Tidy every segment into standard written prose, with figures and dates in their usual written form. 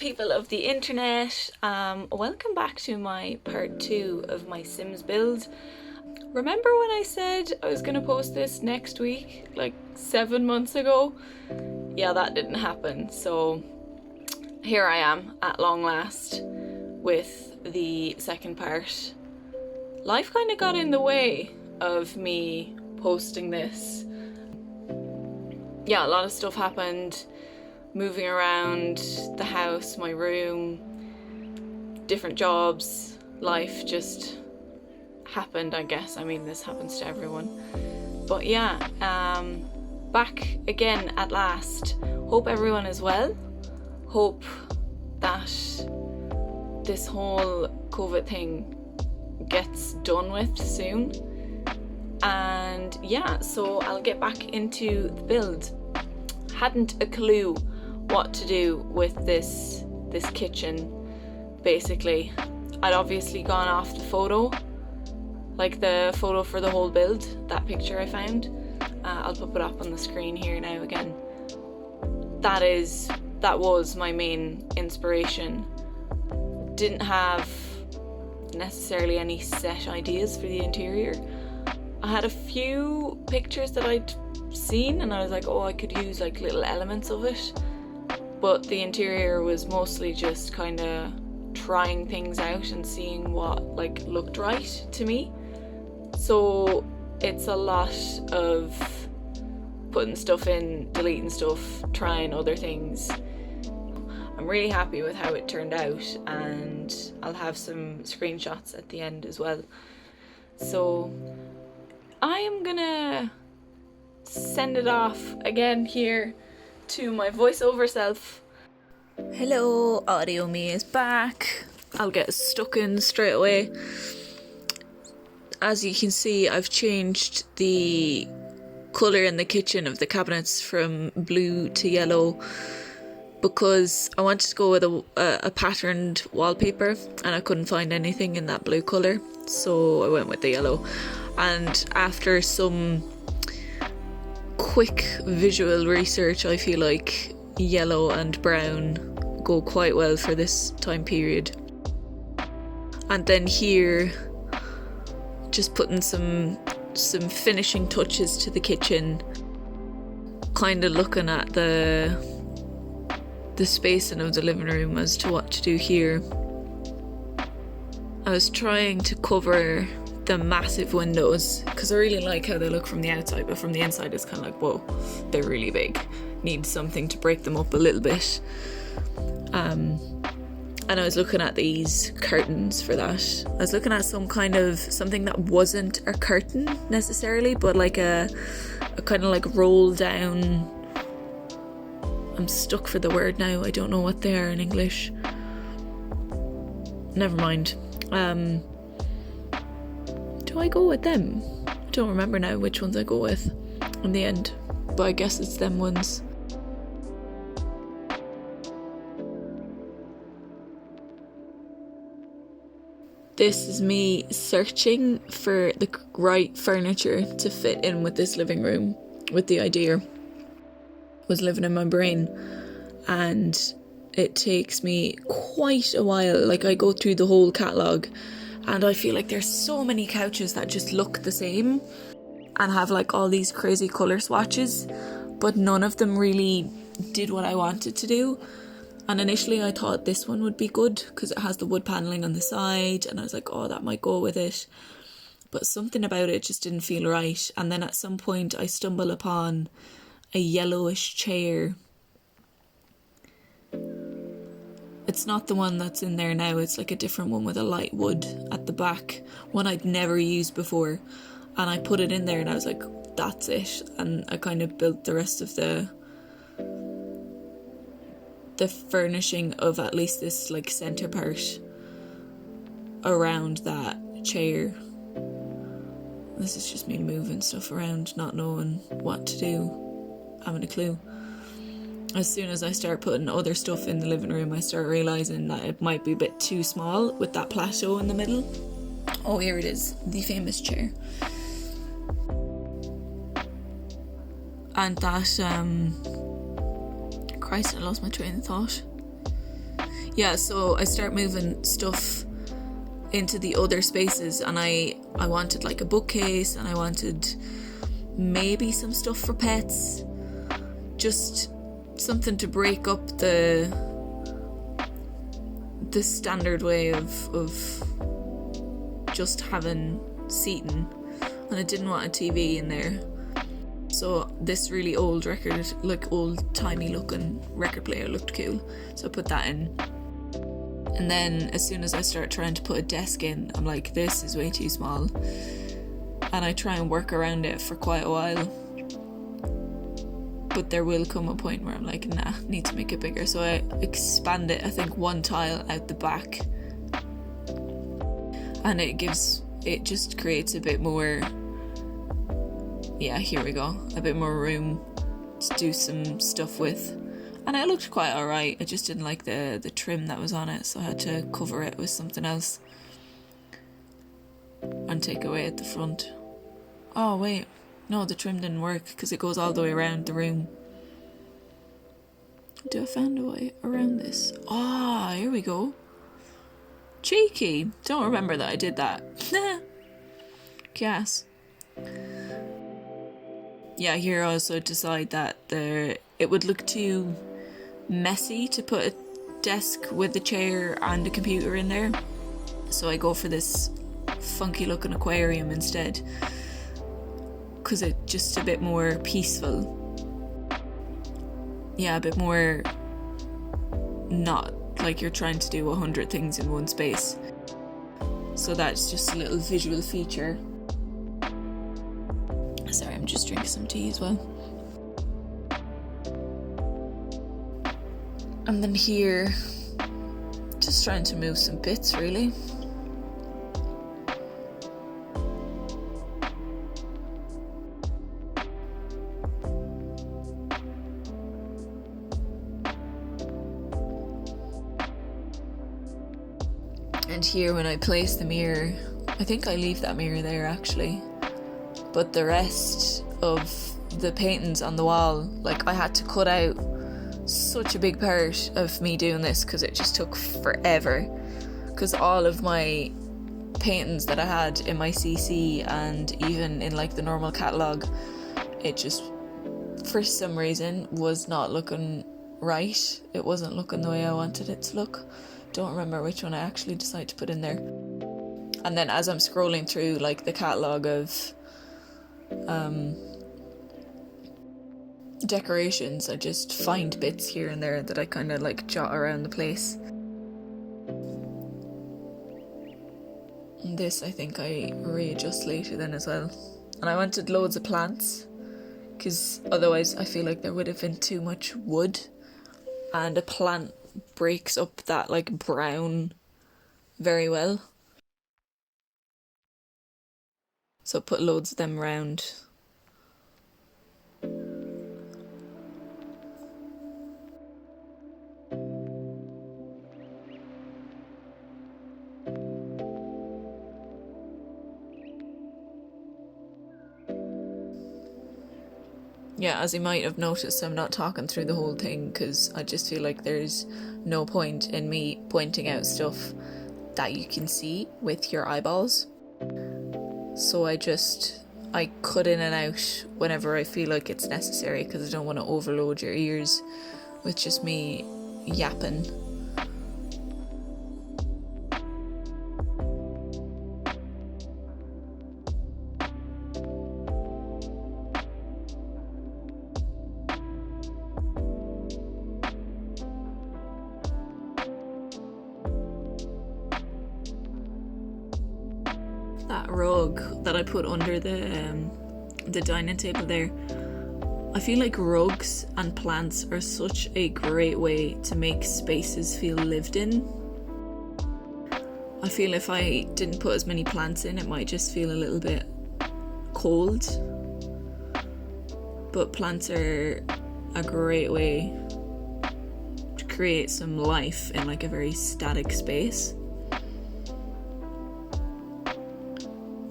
people of the internet, welcome back to my part 2 of my Sims build. Remember when I said I was gonna post this next week, like 7 months ago? Yeah, that didn't happen, so here I am at long last with the second part. Life kind of got in the way of me posting this. Yeah, a lot of stuff happened. Moving around the house, my room, different jobs, life just happened, I guess. I mean, this happens to everyone. But yeah, back again at last. Hope everyone is well. Hope that this whole COVID thing gets done with soon. And yeah, so I'll get back into the build. Hadn't a clue what to do with this kitchen. Basically, I'd obviously gone off the photo, like the photo for the whole build, that picture I found. I'll pop it up on the screen here now again. That was my main inspiration. Didn't have necessarily any set ideas for the interior. I had a few pictures that I'd seen and I was like, oh, I could use like little elements of it, but the interior was mostly just kind of trying things out and seeing what like looked right to me. So it's a lot of putting stuff in, deleting stuff, trying other things. I'm really happy with how it turned out, and I'll have some screenshots at the end as well. So I am gonna send it off again here to my voiceover self. Hello, audio me is back. I'll get stuck in straight away. As you can see, I've changed the colour in the kitchen of the cabinets from blue to yellow because I wanted to go with a patterned wallpaper and I couldn't find anything in that blue colour, so I went with the yellow. And after some quick visual research, I feel like yellow and brown go quite well for this time period. And then here, just putting some finishing touches to the kitchen, kind of looking at the spacing of the living room as to what to do here. I was trying to cover the massive windows because I really like how they look from the outside, but from the inside it's kind of like, whoa, they're really big. Need something to break them up a little bit. And I was looking at these curtains for that. I was looking at something that wasn't a curtain necessarily, but like a kind of like roll down. I'm stuck for the word now. I don't know what they are in English. Never mind. Do I go with them? I don't remember now which ones I go with in the end, but I guess it's them ones. This is me searching for the right furniture to fit in with this living room, with the idea was living in my brain, and it takes me quite a while. Like, I go through the whole catalogue and I feel like there's so many couches that just look the same and have like all these crazy colour swatches, but none of them really did what I wanted to do. And initially I thought this one would be good because it has the wood panelling on the side, and I was like, oh, that might go with it. But something about it just didn't feel right. And then at some point I stumble upon a yellowish chair. It's not the one that's in there now, it's like a different one with a light wood at the back, one I'd never used before. And I put it in there and I was like, that's it. And I kind of built the rest of the furnishing of at least this like centre part around that chair. This is just me moving stuff around, not knowing what to do, having a clue. As soon as I start putting other stuff in the living room, I start realising that it might be a bit too small with that plateau in the middle. Oh, here it is, the famous chair. And that, Christ, I lost my train of thought. yeah, so I start moving stuff into the other spaces, and I wanted like a bookcase, and I wanted maybe some stuff for pets, just something to break up the standard way of just having seating, and I didn't want a TV in there. So this really old record, like old-timey looking record player, looked cool, so I put that in. And then as soon as I start trying to put a desk in, I'm like, this is way too small, and I try and work around it for quite a while, but there will come a point where I'm like, nah, need to make it bigger. So I expand it, I think, one tile out the back, and it just creates a bit more, yeah, here we go, a bit more room to do some stuff with. And it looked quite alright. I just didn't like the trim that was on it, so I had to cover it with something else and take away at the front. Oh wait, no, the trim didn't work because it goes all the way around the room. Do I find a way around this? Ah, here we go. Cheeky. Don't remember that I did that. Gas. Yeah, here I also decide that it would look too messy to put a desk with a chair and a computer in there, so I go for this funky looking aquarium instead, because it's just a bit more peaceful. Yeah, a bit more not like you're trying to do 100 things in one space. So that's just a little visual feature. Sorry, I'm just drinking some tea as well. And then here, just trying to move some bits really. And here when I place the mirror, I think I leave that mirror there actually, but the rest of the paintings on the wall, like I had to cut out such a big part of me doing this because it just took forever, because all of my paintings that I had in my CC and even in like the normal catalogue, it just for some reason was not looking right. It wasn't looking the way I wanted it to look. Don't remember which one I actually decided to put in there. And then as I'm scrolling through like the catalogue of decorations, I just find bits here and there that I kind of like jot around the place. And this I think I readjust later then as well. And I wanted loads of plants, because otherwise I feel like there would have been too much wood, and a plant breaks up that like brown very well. So put loads of them around. Yeah, as you might have noticed, I'm not talking through the whole thing because I just feel like there's no point in me pointing out stuff that you can see with your eyeballs. So I cut in and out whenever I feel like it's necessary, because I don't want to overload your ears with just me yapping. That rug that I put under the dining table there, I feel like rugs and plants are such a great way to make spaces feel lived in. I feel if I didn't put as many plants in, it might just feel a little bit cold. But plants are a great way to create some life in like a very static space.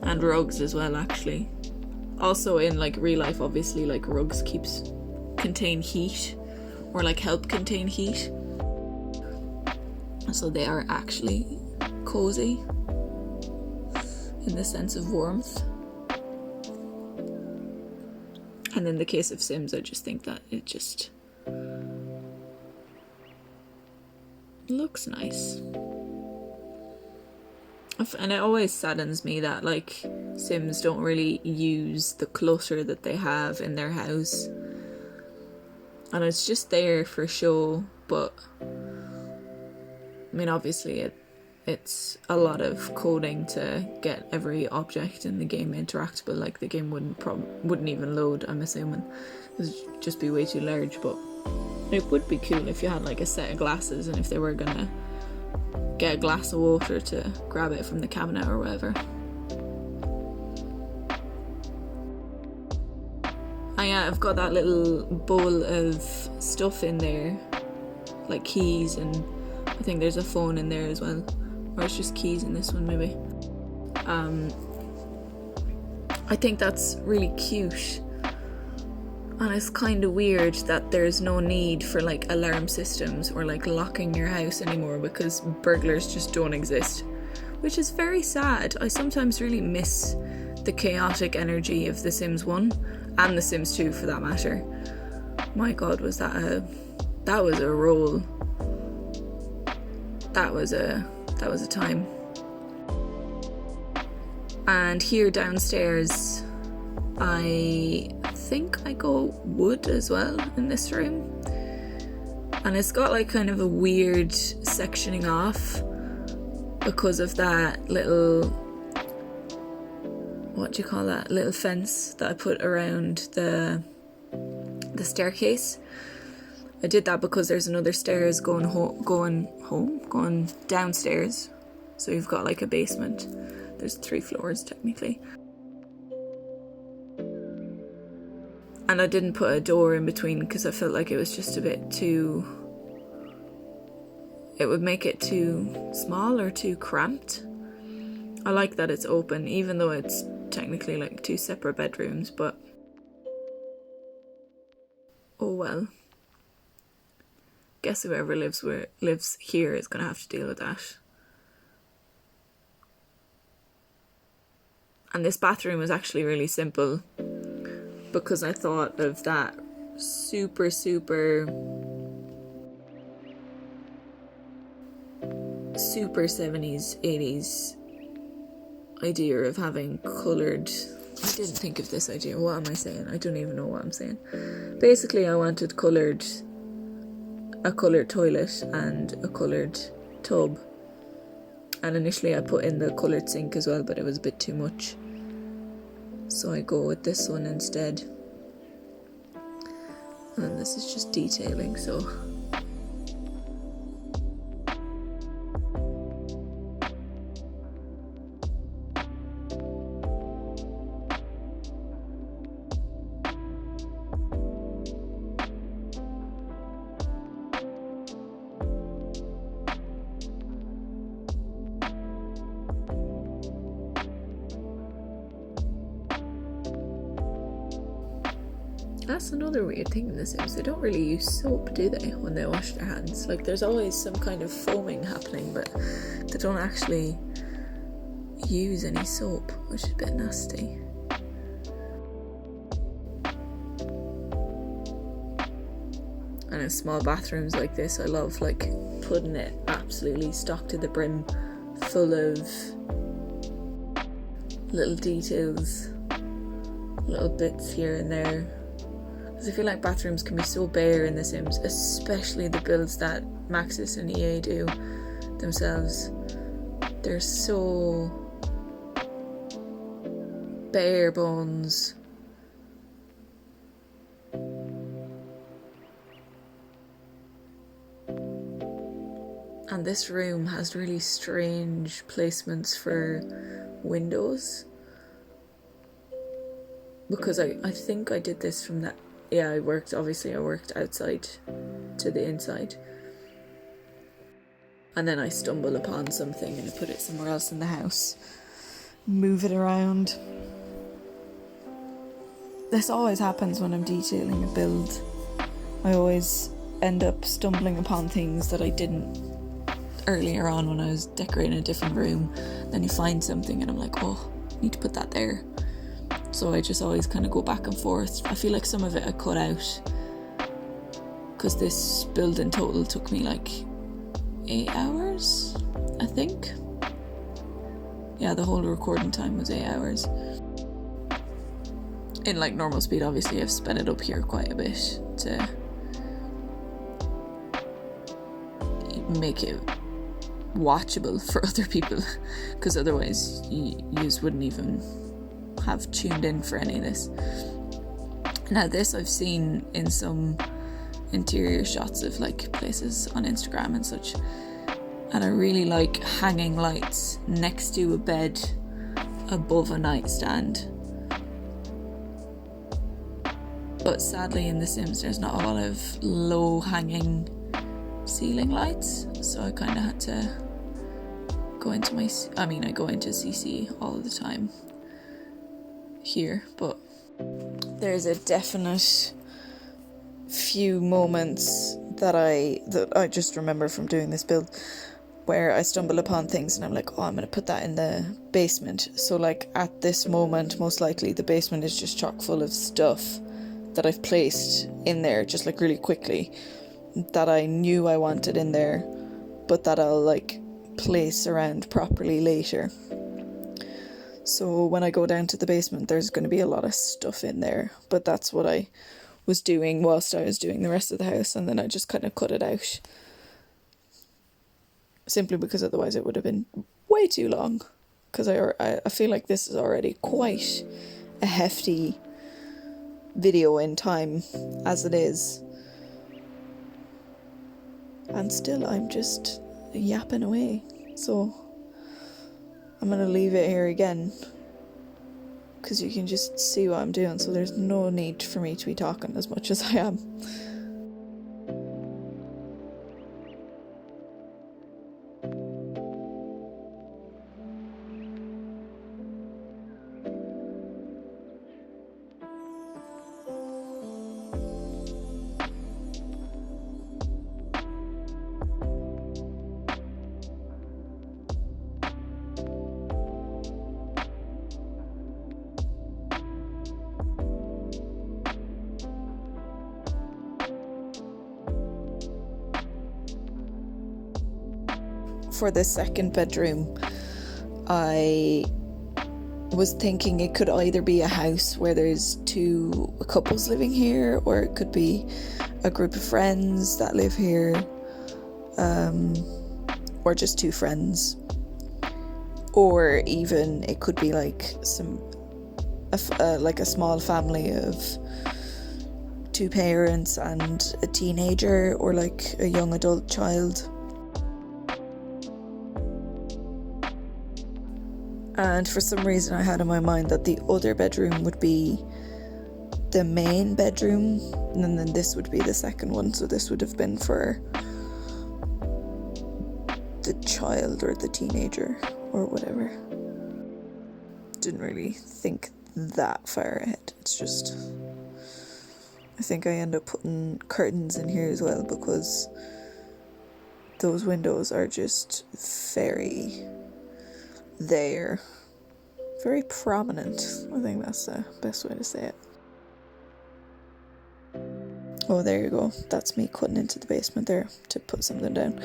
And rugs as well, actually. Also in like real life, obviously, like rugs contain heat, or like help contain heat. So they are actually cozy in the sense of warmth. And in the case of Sims, I just think that it just looks nice. And it always saddens me that like Sims don't really use the clutter that they have in their house, and it's just there for show. But I mean, obviously it's a lot of coding to get every object in the game interactable. Like the game wouldn't even load, I'm assuming. It would just be way too large. But it would be cool if you had like a set of glasses, and if they were gonna get a glass of water to grab it from the cabinet or whatever. I've got that little bowl of stuff in there, like keys, and I think there's a phone in there as well, or it's just keys in this one maybe. I think that's really cute, and it's kind of weird that there's no need for like alarm systems or like locking your house anymore, because burglars just don't exist, which is very sad. I sometimes really miss the chaotic energy of The Sims 1 and The Sims 2 for that matter. My god, was that was a roll. That was a time. And here downstairs, I think I go wood as well in this room, and it's got like kind of a weird sectioning off because of that little, what do you call that, little fence that I put around the staircase. I did that because there's another stairs going downstairs, so you've got like a basement. There's 3 floors technically. And I didn't put a door in between because I felt like it was just a bit too... it would make it too small or too cramped. I like that it's open, even though it's technically like 2 separate bedrooms, but... oh well. Guess whoever lives here is going to have to deal with that. And this bathroom was actually really simple, because I thought of that super 70's, 80's idea of having coloured... I didn't think of this idea. What am I saying? I don't even know what I'm saying. Basically, I wanted a coloured toilet and a coloured tub. And initially I put in the coloured sink as well, but it was a bit too much. So I go with this one instead. And this is just detailing, so... That's another weird thing in The Sims. They don't really use soap, do they, when they wash their hands? Like, there's always some kind of foaming happening, but they don't actually use any soap, which is a bit nasty. And in small bathrooms like this, I love, like, putting it absolutely stocked to the brim, full of little details, little bits here and there. I feel like bathrooms can be so bare in The Sims, especially the builds that Maxis and EA do themselves. They're so bare bones. And this room has really strange placements for windows, because I think I did this from that. Yeah, I worked outside to the inside. And then I stumble upon something and I put it somewhere else in the house. Move it around. This always happens when I'm detailing a build. I always end up stumbling upon things that I didn't earlier on when I was decorating a different room, then you find something and I'm like, oh, I need to put that there. So I just always kind of go back and forth. I feel like some of it I cut out because this build in total took me like 8 hours, I think. Yeah, the whole recording time was 8 hours. In like normal speed, obviously I've sped it up here quite a bit to make it watchable for other people, because otherwise you wouldn't even have tuned in for any of this. Now this I've seen in some interior shots of like places on Instagram and such, and I really like hanging lights next to a bed above a nightstand. But sadly in The Sims there's not a lot of low hanging ceiling lights, so I kind of had to go into I go into CC all the time here, but there's a definite few moments that I just remember from doing this build where I stumble upon things and I'm like, oh, I'm going to put that in the basement. So like at this moment, most likely the basement is just chock full of stuff that I've placed in there just like really quickly that I knew I wanted in there, but that I'll like place around properly later. So when I go down to the basement, there's going to be a lot of stuff in there, but that's what I was doing whilst I was doing the rest of the house, and then I just kind of cut it out. Simply because otherwise it would have been way too long, because I feel like this is already quite a hefty video in time as it is. And still I'm just yapping away, so I'm going to leave it here again because you can just see what I'm doing, so there's no need for me to be talking as much as I am. For the second bedroom, I was thinking it could either be a house where there's two couples living here, or it could be a group of friends that live here, or just two friends, or even it could be like a small family of two parents and a teenager, or like a young adult child. And for some reason I had in my mind that the other bedroom would be the main bedroom, and then this would be the second one, so this would have been for the child or the teenager or whatever. Didn't really think that far ahead. It's just, I think I end up putting curtains in here as well, because those windows are just very prominent. I think that's the best way to say it. Oh, there you go. That's me cutting into the basement there to put something down.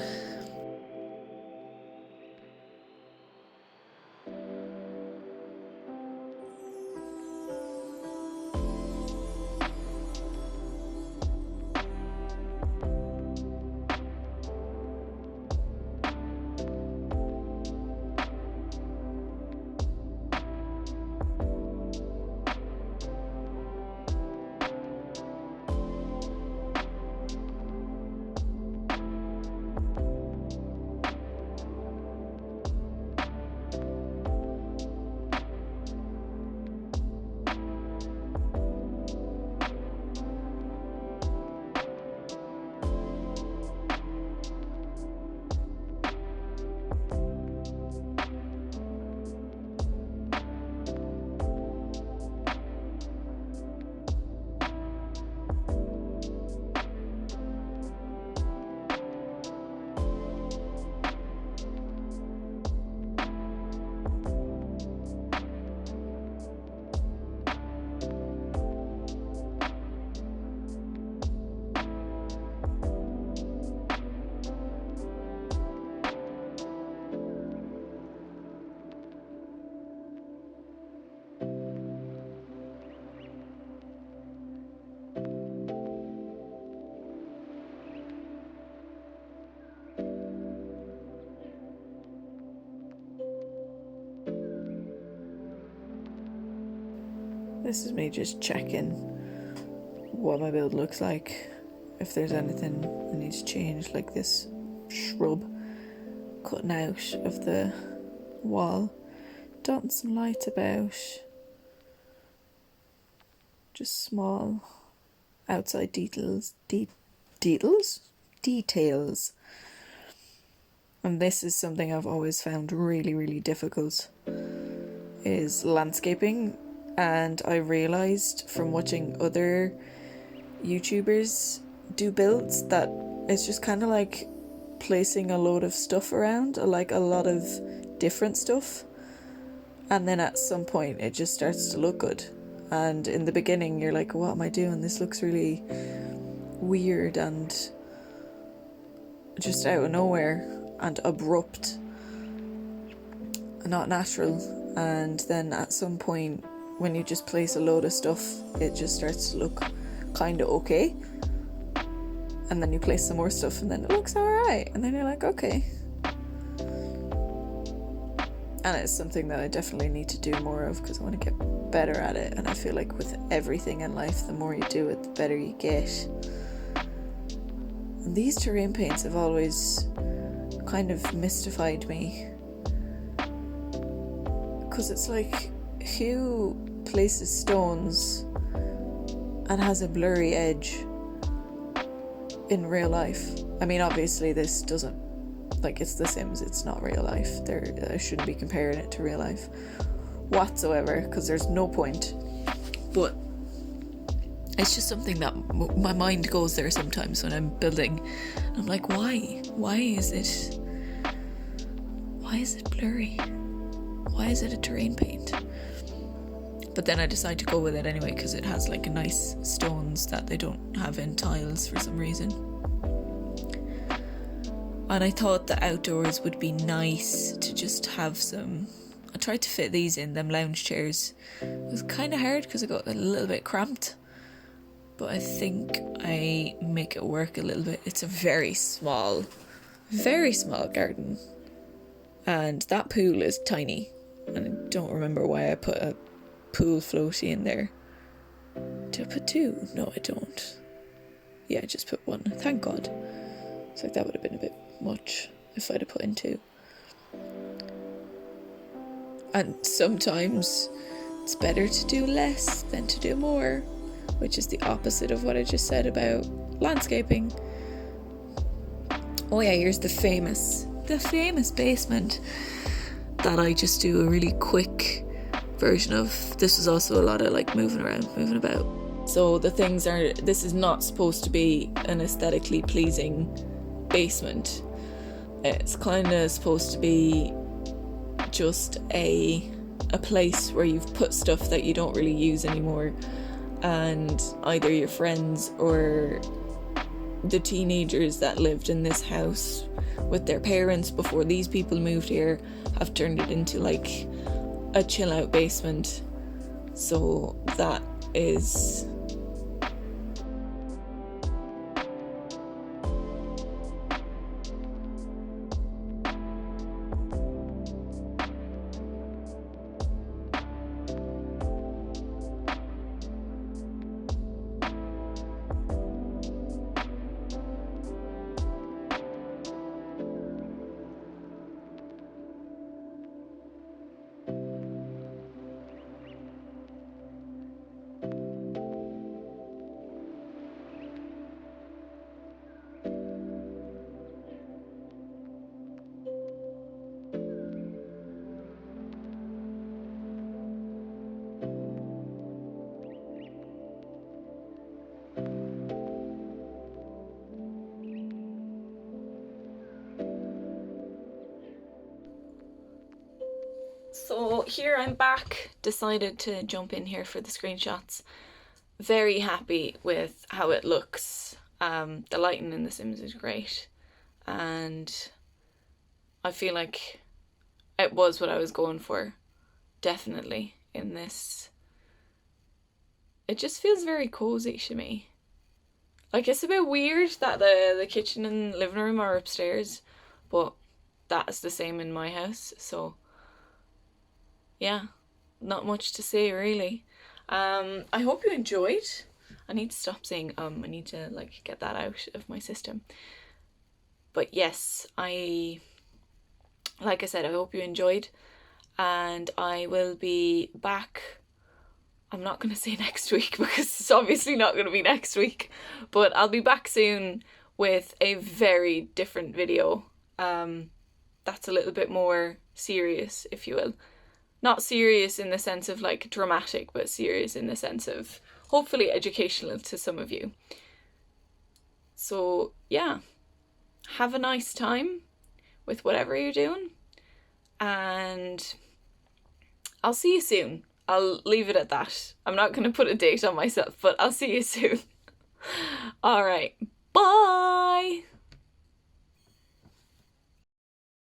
This is me just checking what my build looks like. If there's anything I need to change, like this shrub cutting out of the wall. Dotting some light about. Just small outside details. Details. And this is something I've always found really, really difficult, is landscaping. And I realised from watching other YouTubers do builds that it's just kind of like placing a load of stuff around, like a lot of different stuff, and then at some point it just starts to look good. And in the beginning you're like, what am I doing? This looks really weird and just out of nowhere and abrupt, not natural. And then at some point, when you just place a load of stuff, it just starts to look kind of okay. And then you place some more stuff and then it looks alright. And then you're like, okay. And it's something that I definitely need to do more of because I want to get better at it. And I feel like with everything in life, the more you do it, the better you get. And these terrain paints have always kind of mystified me. Because it's like, who places stones and has a blurry edge in real life? I mean, obviously this doesn't, like, it's The Sims, it's not real life. I shouldn't be comparing it to real life whatsoever, because there's no point. But it's just something that my mind goes there sometimes when I'm building. I'm like, why? Why is it blurry? Why is it a terrain paint? But then I decide to go with it anyway because it has like nice stones that they don't have in tiles for some reason. And I thought the outdoors would be nice to just have some. I tried to fit these in, them lounge chairs. It was kind of hard because I got a little bit cramped. But I think I make it work a little bit. It's a very small garden. And that pool is tiny. And I don't remember why I put a pool floaty in there. Did I put two? No, I don't. Yeah, I just put one. Thank God. It's like that would have been a bit much if I'd have put in two. And sometimes it's better to do less than to do more, which is the opposite of what I just said about landscaping. Oh yeah, here's the famous basement that I just do a really quick version of. This was also a lot of like moving about. So the things are, this is not supposed to be an aesthetically pleasing basement. It's kind of supposed to be just a place where you've put stuff that you don't really use anymore, and either your friends or the teenagers that lived in this house with their parents before these people moved here have turned it into like a chill out basement. So that is so here I'm back, decided to jump in here for the screenshots. Very happy with how it looks. The lighting in The Sims is great, and I feel like it was what I was going for, definitely, in this. It just feels very cozy to me. Like, it's a bit weird that the kitchen and living room are upstairs, but that's the same in my house, so yeah, not much to say really. I hope you enjoyed. I need to stop saying I need to like get that out of my system. But yes, like I said, I hope you enjoyed, and I will be back. I'm not going to say next week because it's obviously not going to be next week, but I'll be back soon with a very different video. That's a little bit more serious, if you will. Not serious in the sense of like dramatic, but serious in the sense of hopefully educational to some of you. So yeah, have a nice time with whatever you're doing, and I'll see you soon. I'll leave it at that. I'm not going to put a date on myself, but I'll see you soon. All right, bye.